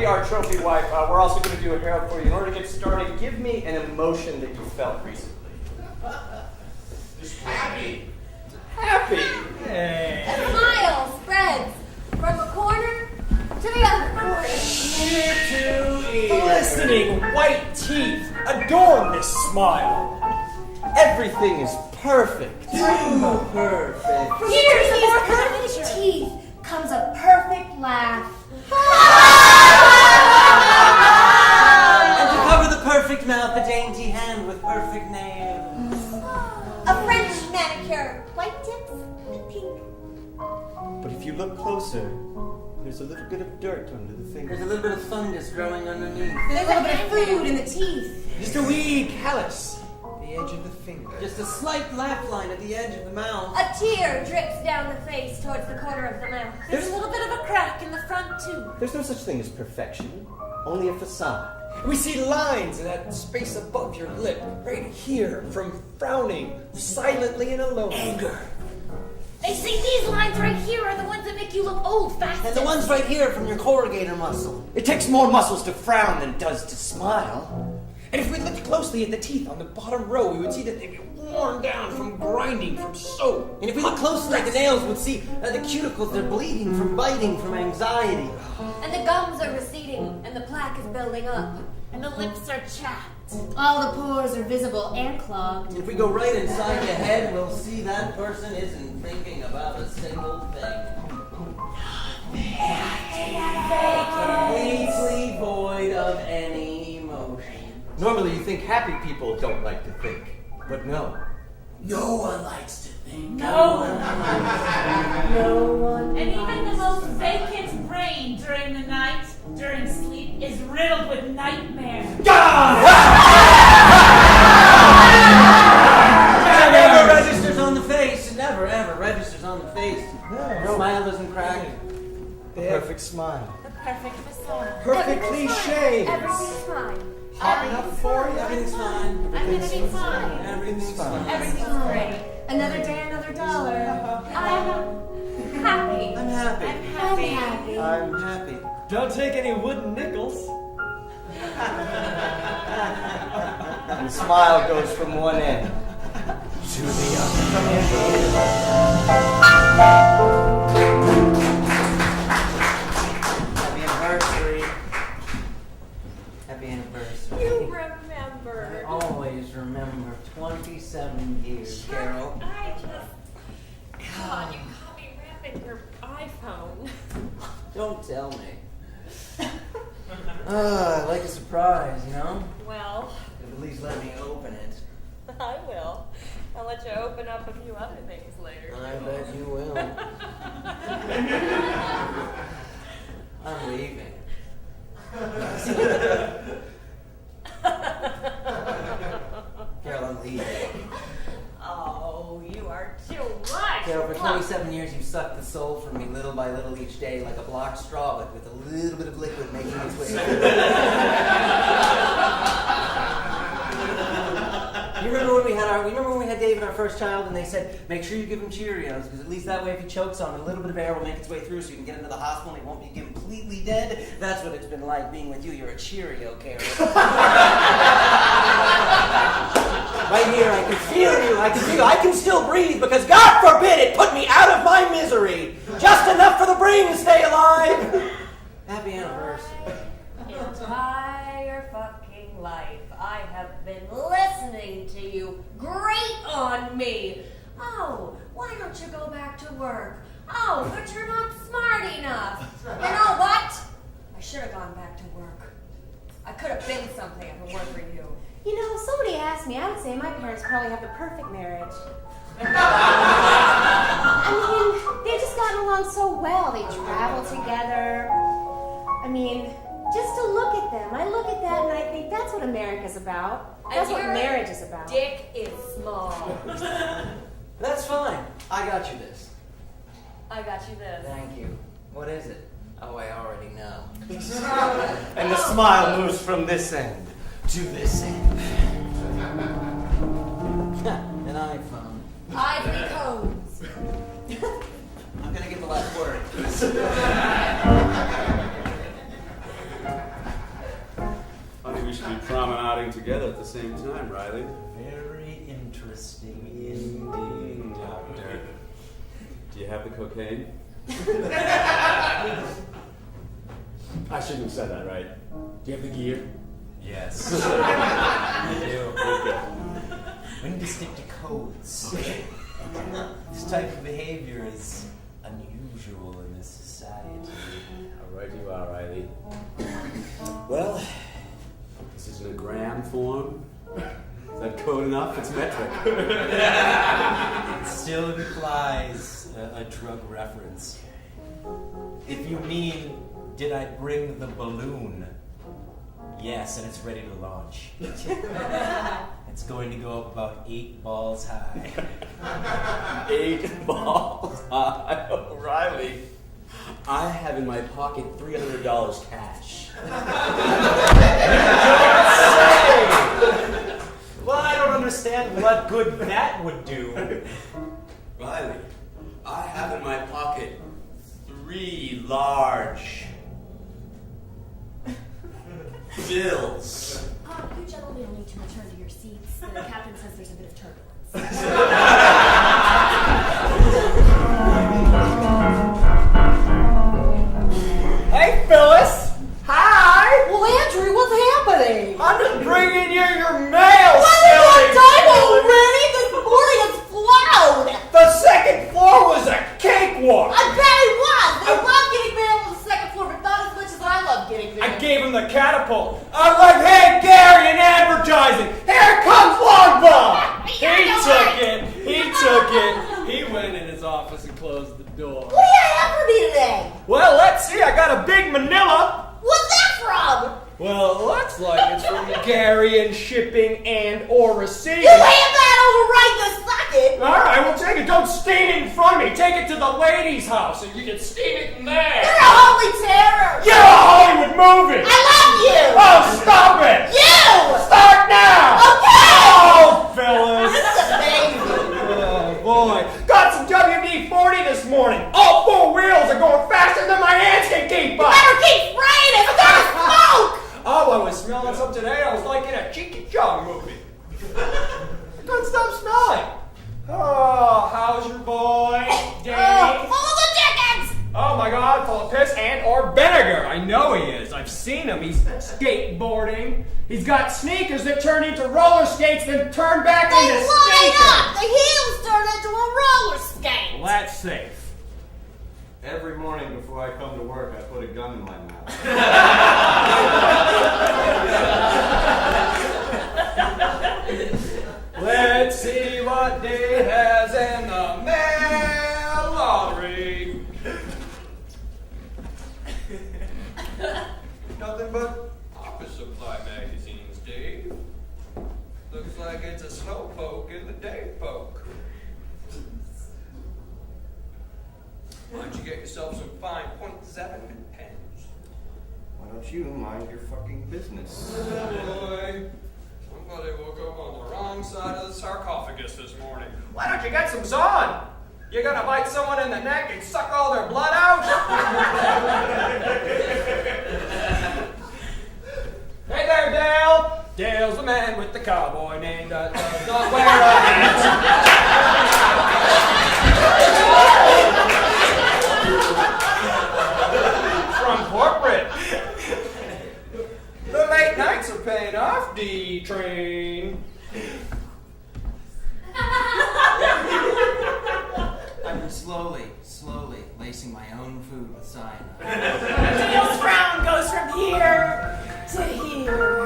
our trophy wife, we're also going to do a hero for you. In order to get started, give me an emotion that you felt recently. Happy. Happy. Hey. A smile spreads from a corner to the other corner. Ear to ear. Glistening white teeth adorn this smile. Everything is perfect. Too perfect. From these perfect teeth comes a perfect laugh. And to cover the perfect mouth, a dainty hand with perfect nails. A French manicure, white tips, pink. But if you look closer, there's a little bit of dirt under the There's fingers. a little bit of fungus growing underneath. There's a little bit of food in the teeth. Just a wee callus at the edge of the finger. Just a slight laugh line at the edge of the mouth. A tear drips down the face towards the corner of the mouth. There's a little bit of a crack in the front, too. There's no such thing as perfection, only a facade. We see lines in that space above your lip, right here, from frowning silently and alone. Anger. They say these lines right here are the ones that make you look old fastest. And the ones right here from your corrugator muscle. It takes more muscles to frown than it does to smile. And if we looked closely at the teeth on the bottom row, we would see that they'd be worn down from grinding, from soap. And if we look closely at the nails, we'd see the cuticles, they're bleeding from biting, from anxiety. And the gums are receding, and the plaque is building up. And the lips are chapped. All the pores are visible and clogged. If we go right inside the head, we'll see that person isn't thinking about a single thing. Completely void of any emotion. Normally you think happy people don't like to think, but no. No one likes to think. No. No one. And even the most vacant brain during the night, during sleep, is riddled with nightmares. It never registers on the face. It never, ever registers on the face. No. Smile doesn't crack. Perfect smile. The perfect facade. Perfect cliche. Everything's fine. Hot enough for you. Everything's fine. I'm gonna be fine. Everything's fine. Everything's great. Another day, another dollar. I'm happy. I'm happy. I'm happy. I'm happy. Don't take any wooden nickels. And the smile goes from one end to the other. Happy anniversary. Happy anniversary. You remember. I always remember 27 years, Carol. I just... God, you caught me wrapping your iPhone. Don't tell me. I like a surprise, you know? Well, At least let me open it. I will. I'll let you open up a few other things later. I bet you will. I'm leaving. Carol, I'm leaving. Oh, you are too much. Carol, for 27 years you've sucked the soul from me little by little each day like a block straw, but with a little bit of liquid making its way through. You remember when we had David, our first child, and they said, make sure you give him Cheerios, because at least that way if he chokes on it, a little bit of air will make its way through so you can get into the hospital and he won't be completely dead. That's what it's been like being with you. You're a Cheerio, Carol. Right here, I can feel you. I can still breathe because God forbid it put me out of my misery. Just enough for the brain to stay alive. Happy anniversary. Entire fucking life, I have been listening to you grate on me. Oh, why don't you go back to work? Oh, but you're not smart enough. You know what? I should have gone back to work. I could have been something if it weren't for you. You know, if somebody asked me, I would say my parents probably have the perfect marriage. I mean, they've just gotten along so well. They travel together. I mean, just to look at them. I look at that and I think that's what America's about. That's what marriage is about. Dick is small. That's fine. I got you this. I got you this. Thank you. What is it? Oh, I already know. And the smile moves from this end to this end. An iPhone. Ivory cones. I'm gonna give the last word. same time, Riley. Very interesting indeed, Doctor. Do you have the cocaine? I shouldn't have said that, right? Do you have the gear? Yes. I do. We need to stick to codes. This type of behavior is unusual in this society. All right, you are, Riley. Well, this isn't a gram form. Is that code enough? It's metric. It still implies a drug reference. If you mean, did I bring the balloon? Yes, and it's ready to launch. It's going to go up about 8 balls high. 8 balls high. Oh, Riley. I have in my pocket $300 cash. Well, I don't understand what good that would do. Riley, I have in my pocket 3 large bills. You gentlemen will need to return to your seats. The captain says there's a bit of turbulence. Hey, Phyllis! Hi! Well, Andrew, what's happening? I'm just bringing you your mail, What is silly! that time already? This morning has flown! The second floor was a cakewalk! I bet it was! They love getting mail on the second floor, but not as much as I love getting mail. I gave him the catapult. I was like, hey, Gary, in advertising, here comes Longbow! He took it. He went in his office and closed the door. What do you have for me today? Well, let's see. I got a big manila. What's that from? Well, it looks like it's from Gary and shipping and or receiving. You hand that over right this second! All right, well, take it. Don't steam it in front of me. Take it to the lady's house, and you can steam it in there. You're a holy terror! You're a Hollywood movie. I love you! Oh, stop it! You! Start now! Okay! Oh, Phyllis! This is amazing! Oh, boy. Got some WD-40 this morning. All 4 wheels are going faster than my hands can keep up. Better keep spraying it! It's gonna smoke! Oh, I was smelling some today. I was like in a Cheeky Chong movie. I couldn't stop smelling. Oh, how's your boy, Danny? Full of the chickens! Oh my God, full of piss and or vinegar. I know he is. I've seen him. He's skateboarding. He's got sneakers that turn into roller skates, then turn back They into line sneakers. up! The heels turn into a roller skate! Well, that's safe. Every morning before I come to work, I put a gun in my mouth. Let's see what Dave has in the mail lottery. Nothing but office supply magazines, Dave. Looks like it's a slowpoke in the day poke. Why don't you get yourself some fine .7 pens? Why don't you mind your fucking business? Boy, somebody woke up on the wrong side of the sarcophagus this morning. Why don't you get some Zon? You're gonna bite someone in the neck and suck all their blood out? Hey there, Dale. Dale's the man with the cowboy name that does not wear a hat. From corporate. The late nights are paying off, D-Train. I've been slowly lacing my own food with cyanide. Dale's frown goes from here to here.